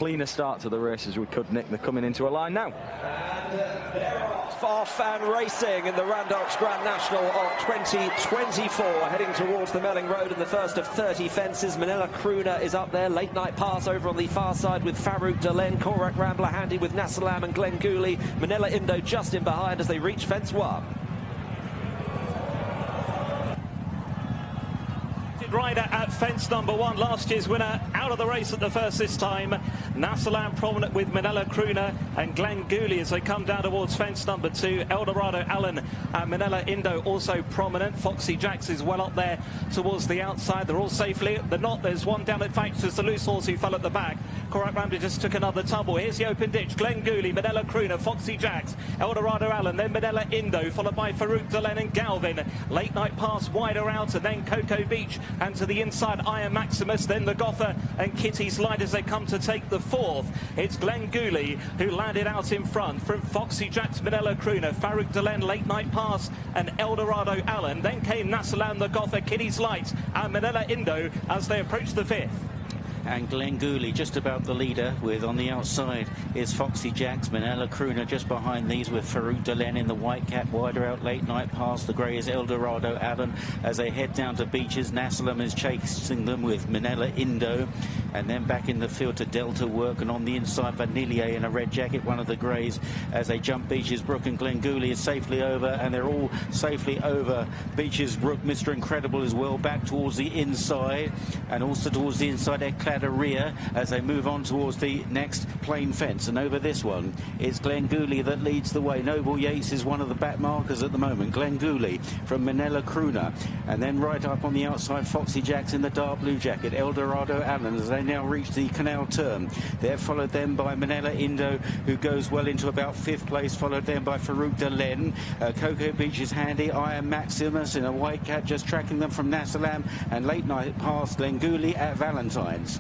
cleaner start to the race as we could, Nick. They're coming into a line now. Off and racing in the Randox Grand National of 2024, heading towards the Melling Road in the first of 30 fences. Manila Crooner is up there. Late Night Pass over on the far side with Farouk Delen. Korak Rambler handy with Nasalam and Glen Gooley. Manila Indo just in behind as they reach fence 1. Rider at fence number 1, last year's winner, out of the race at the first this time. Nasalam prominent with Manila Crooner and Glen Gooley as they come down towards fence number 2. Eldorado Allen and Manila Indo also prominent. Foxy Jacks is well up there towards the outside. They're all safely. They're not. There's one down at fact. There's the loose horse who fell at the back. Korak Rambler just took another tumble. Here's the open ditch. Glen Gooley, Manila Crooner, Foxy Jacks, Eldorado Allen, then Manila Indo, followed by Farouk Delen and Galvin. Late Night Pass wider out, and then Cocoa Beach, and to the inside Iron Maximus, then the Goffer and Kitty's Light as they come to take the 4th. It's Glen Gooley who landed out in front from Foxy Jacks, Manila Crooner, Farouk Delen, Late Night Pass and Eldorado Allen. Then came Nasalam, the Goffer, Kitty's Light and Manila Indo as they approach the 5th. And Glen Gooley just about the leader, with on the outside is Foxy Jacks, Manila Crooner just behind these with Farouk Delen in the white cap, wider out Late Night Pass. The grey is Eldorado Allen as they head down to Beaches. Nasalam is chasing them with Manila Indo, and then back in the field to Delta Work, and on the inside Vanillier in a red jacket, one of the greys, as they jump Beaches Brook, and Glen Gooley is safely over, and they're all safely over Beaches Brook. Mr. Incredible as well back towards the inside, and also towards the inside IRE as they move on towards the next plain fence. And over this one, it's Glen Gooley that leads the way. Noble Yates is one of the back markers at the moment. Glen Gooley from Manila Crooner, and then right up on the outside Foxy Jacks in the dark blue jacket, Eldorado Allen, as they now reach the canal turn. They're followed then by Manila Indo, who goes well into about 5th place, followed then by Farouk Delen. Cocoa Beach is handy. Iron Maximus in a white cap just tracking them from Nasalam, and Late Night Pass Glen Gooley at Valentine's.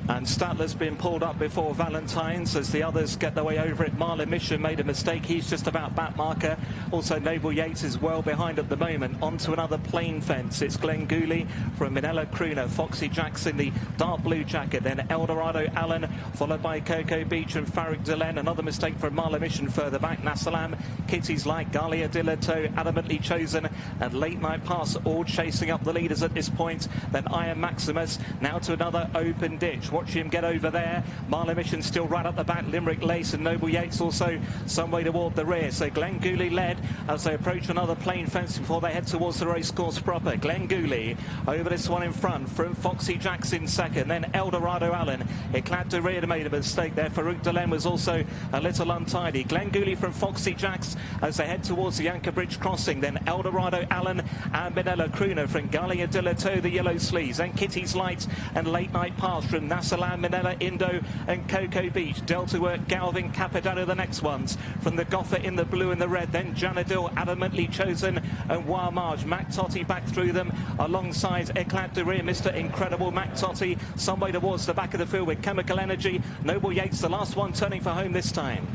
And Statler's been pulled up before Valentine's as the others get their way over it. Marlin Mission made a mistake. He's just about back marker. Also, Noble Yates is well behind at the moment. On to another plain fence. It's Glen Gooley from Manila Crooner. Foxy Jacks in the dark blue jacket. Then Eldorado Allen, followed by Cocoa Beach and Farouk Delen. Another mistake from Marlin Mission further back. Nasalam, Kitty's Light, Galia Dilato, adamantly chosen. And Late Night Pass all chasing up the leaders at this point. Then Iron Maximus now to another open ditch. Watch him get over there. Marlin Mission still right up the back. Limerick Lace and Noble Yates also some way toward the rear. So Glen Gooley led as they approach another plain fence before they head towards the race course proper. Glen Gooley over this one in front from Foxy Jacks in second. Then Eldorado Allen. Eclat de Rear made a mistake there. Farouk Delen was also a little untidy. Glen Gooley from Foxy Jacks as they head towards the Anchor Bridge crossing. Then Eldorado Allen and Manila Crooner from Galia Dilato, the yellow sleeves. Then Kitty's Light and Late Night Pass from Nasalam, Manila Indo and Cocoa Beach. Delta Work, Galvin, Capadano the next ones. From the Goffer in the blue and the red. Then Janadil, adamantly chosen, and Wild Marge. Mac Totty back through them alongside Eclat de Rear, Mr. Incredible. Mac Totty some way towards the back of the field with Chemical Energy. Noble Yates, the last one turning for home this time.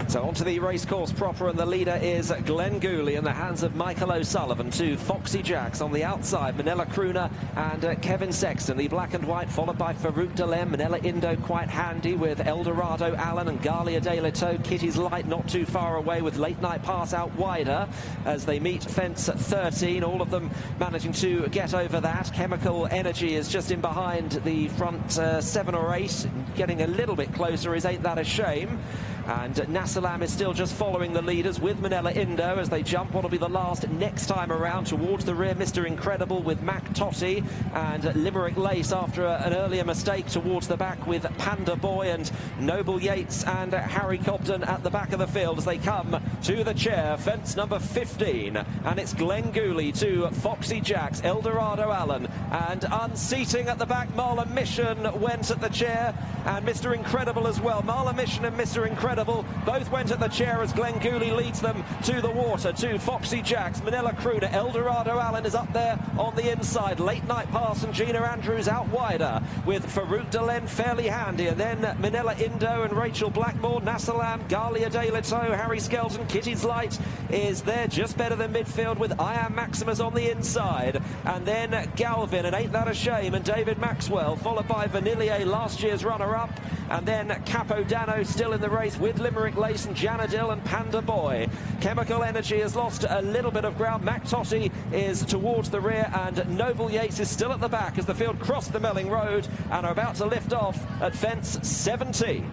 So onto the racecourse proper, and the leader is Glen Gooley in the hands of Michael O'Sullivan. 2 Foxy Jacks on the outside, Manila Crooner and Kevin Sexton. The black and white followed by Farouk Delen. Manila Indo quite handy with Eldorado Allen and Galia de Leto. Kitty's Light not too far away with Late Night Pass out wider as they meet fence 13. All of them managing to get over that. Chemical Energy is just in behind the front 7 or 8. Getting a little bit closer is Ain't That a Shame. And Nasalam is still just following the leaders with Manila Indo as they jump what will be the last next time around towards the rear. Mr. Incredible with Mac Totty and Limerick Lace after an earlier mistake towards the back with Panda Boy and Noble Yates and Harry Cobden at the back of the field as they come to the chair, fence number 15. And it's Glen Gooley to Foxy Jacks, Eldorado Allen, and unseating at the back. Marlin Mission went at the chair and Mr. Incredible as well. Marlin Mission and Mr. Incredible both went at the chair as Glen Gooley leads them to the water. To Foxy Jacks, Manila Crooner, Eldorado Allen is up there on the inside. Late Night Pass and Gina Andrews out wider with Farouk Delen fairly handy, and then Manila Indo and Rachel Blackmore, Nasalam, Galia de Leto, Harry Skelton, Kitty's Light is there just better than midfield with Iron Maximus on the inside, and then Galvin and Ain't That a Shame and David Maxwell, followed by Vanillier, last year's runner-up. up, and then Capodano still in the race with Limerick Lace and Janadil and Panda Boy. Chemical Energy has lost a little bit of ground. McTotty is towards the rear, and Noble Yates is still at the back as the field cross the Melling Road and are about to lift off at fence 17.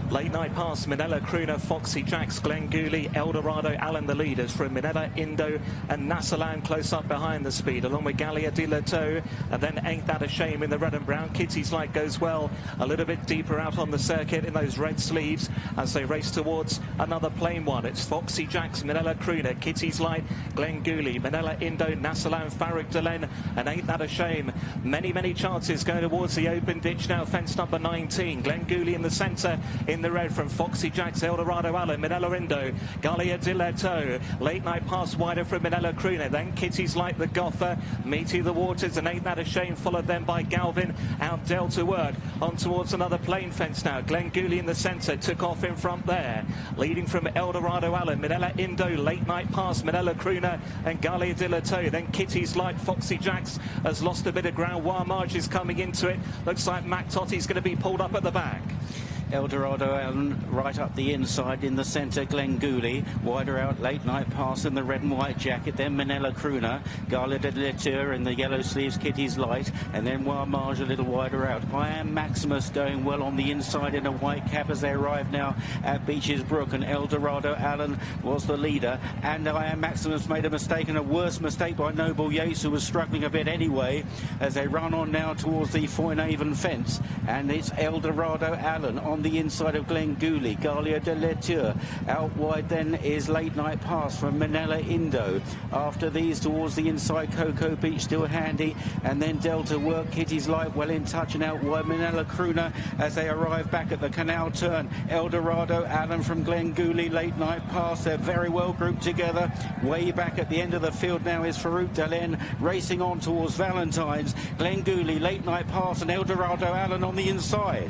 Late night pass, Minella Crooner, Foxy Jacks, Glenn Gooley, Eldorado, Allen the leaders from Minella, Indo and Nasalan close up behind the speed, along with Gallia de la Toe, and then Ain't That a Shame in the red and brown. Kitty's Light goes well a little bit deeper out on the circuit in those red sleeves as they race towards another plain one. It's Foxy Jacks, Minella Crooner, Kitty's Light, Glenn Gooley, Minella, Indo, Nasalan, Farrick Delen and Ain't That a Shame. Many chances going towards the open ditch now, fence number 19. Glenn Gooley in the centre, in the red from Foxy Jacks, Eldorado Allen, Minella Indo, Gallia de la Toe. Late night pass wider from Minella Crooner, then Kitty's Light the Goffer, Meaty the Waters and Ain't That a Shame, followed then by Galvin out Delta Work on towards another plain fence now. Glenn Gooley in the centre, took off in front there, leading from Eldorado Allen, Minella Indo, late night pass, Minella Crooner and Gallia de la Toe. Then Kitty's Light, Foxy Jacks has lost a bit of ground. Warmarge is coming into it. Looks like McTotty's going to be pulled up at the back. Eldorado Allen right up the inside, in the centre Glenn Gooley, wider out late night pass in the red and white jacket, then Minella Crooner, Gala de Letour in the yellow sleeves, Kitty's Light, and then Warmarge a little wider out. I Am Maximus going well on the inside in a white cap as they arrive now at Beaches Brook, and Eldorado Allen was the leader, and I Am Maximus made a mistake, and a worse mistake by Noble Yates, who was struggling a bit anyway, as they run on now towards the Foynaven fence, and it's Eldorado Allen on the inside of Glenn Gooley, Gallia de Letour. Out wide then is Late Night Pass from Minella Indo. After these towards the inside, Cocoa Beach still handy, and then Delta Work, Kitty's Light well in touch, and out wide Minella Crooner as they arrive back at the canal turn. Eldorado Allen from Glenn Gooley, Late Night Pass. They're very well grouped together. Way back at the end of the field now is Farrick Delen racing on towards Valentine's. Glenn Gooley, Late Night Pass, and Eldorado Allen on the inside.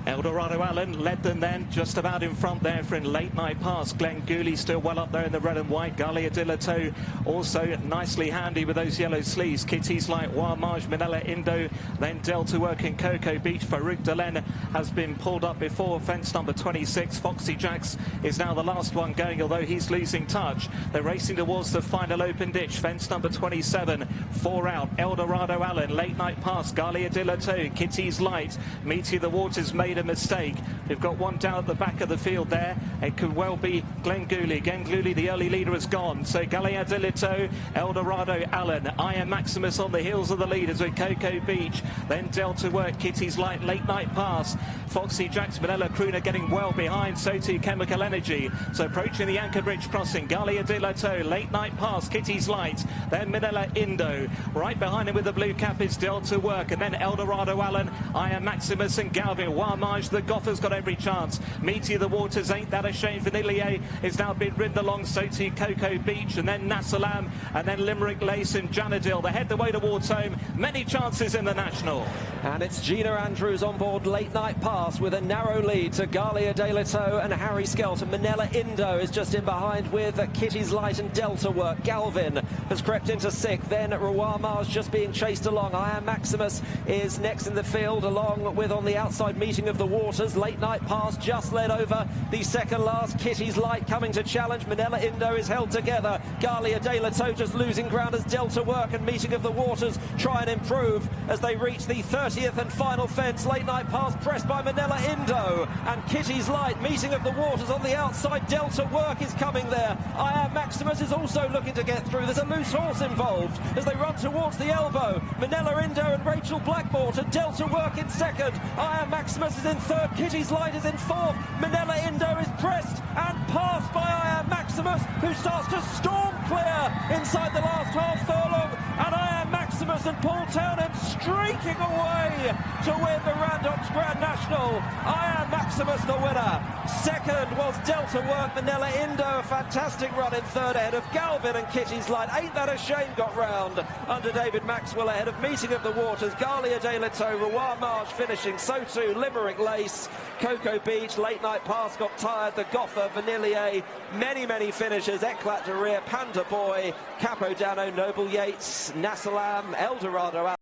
Eldorado Allen led them then, just about in front there for in late night pass. Glenn Gooley still well up there in the red and white. Gallia de la Toe also nicely handy with those yellow sleeves. Kitty's Light, Warmarge, Minella Indo, then Delta Work in Cocoa Beach. Farrick Delen has been pulled up before fence number 26. Foxy Jacks is now the last one going, although he's losing touch. They're racing towards the final open ditch, fence number 27. 4 out, Eldorado Allen, Late Night Pass, Gallia de la Toe, Kitty's Light, Meaty the Waters made a mistake. We've got one down at the back of the field there. It could well be Glenn Gooley. Glenn Gooley, the early leader, has gone. So Gallia de la Toe, Eldorado Allen, I Am Maximus on the heels of the leaders with Cocoa Beach. Then Delta Work, Kitty's Light, Late Night Pass. Foxy Jacks, Minella Crooner getting well behind. So too Chemical Energy. So approaching the Anchor Bridge crossing, Gallia de la Toe, Late Night Pass, Kitty's Light. Then Minella Indo. Right behind him with the blue cap is Delta Work. And then Eldorado Allen, I Am Maximus and Galvin. Warmarge, the Goffer's got every chance. Meaty the Waters, Ain't That a Shame. Vanillier is now been ridden along, so to Cocoa Beach, and then Nasalam, and then Limerick Lace and Janadil. They head the way towards home. Many chances in the National. And it's Gina Andrews on board Late Night Pass with a narrow lead to Gallia de la Toe and Harry Skelton. Minella Indo is just in behind with Kitty's Light and Delta Work. Galvin has crept into 6th. Then Warmarge just being chased along. I Am Maximus is next in the field, along with on the outside Meeting of the Waters. Late Night Pass just led over the second last. Kitty's Light coming to challenge. Minella Indo is held together. Gallia de la Toe just losing ground as Delta Work and Meeting of the Waters try and improve as they reach the 30th and final fence. Late Night Pass pressed by Minella Indo and Kitty's Light. Meeting of the Waters on the outside. Delta Work is coming there. I Am Maximus is also looking to get through. There's a loose horse involved as they run towards the elbow. Minella Indo and Rachel Blackmore to Delta Work in 2nd. I Am Maximus is in 3rd. Kitty's Light is in 4th. Minella Indo is pressed and passed by I Am Maximus, who starts to storm clear inside the last half furlong. And I Am Maximus and Paul Townend streaking away to win the Randox Grand National. I Am Maximus the winner. 2nd was Delta Work. Minella Indo, a fantastic run in 3rd ahead of Galvin and Kitty's Light. Ain't That a Shame got round under David Maxwell ahead of Meeting of the Waters. Gallia de la Toe, Warmarge finishing, so too Limerick Lace. Cocoa Beach, Late Night Pass got tired. The Goffer, Vanillier, many finishers. Eclat de Rire, Panda Boy, Capodano, Noble Yates, Nasalam, Eldorado.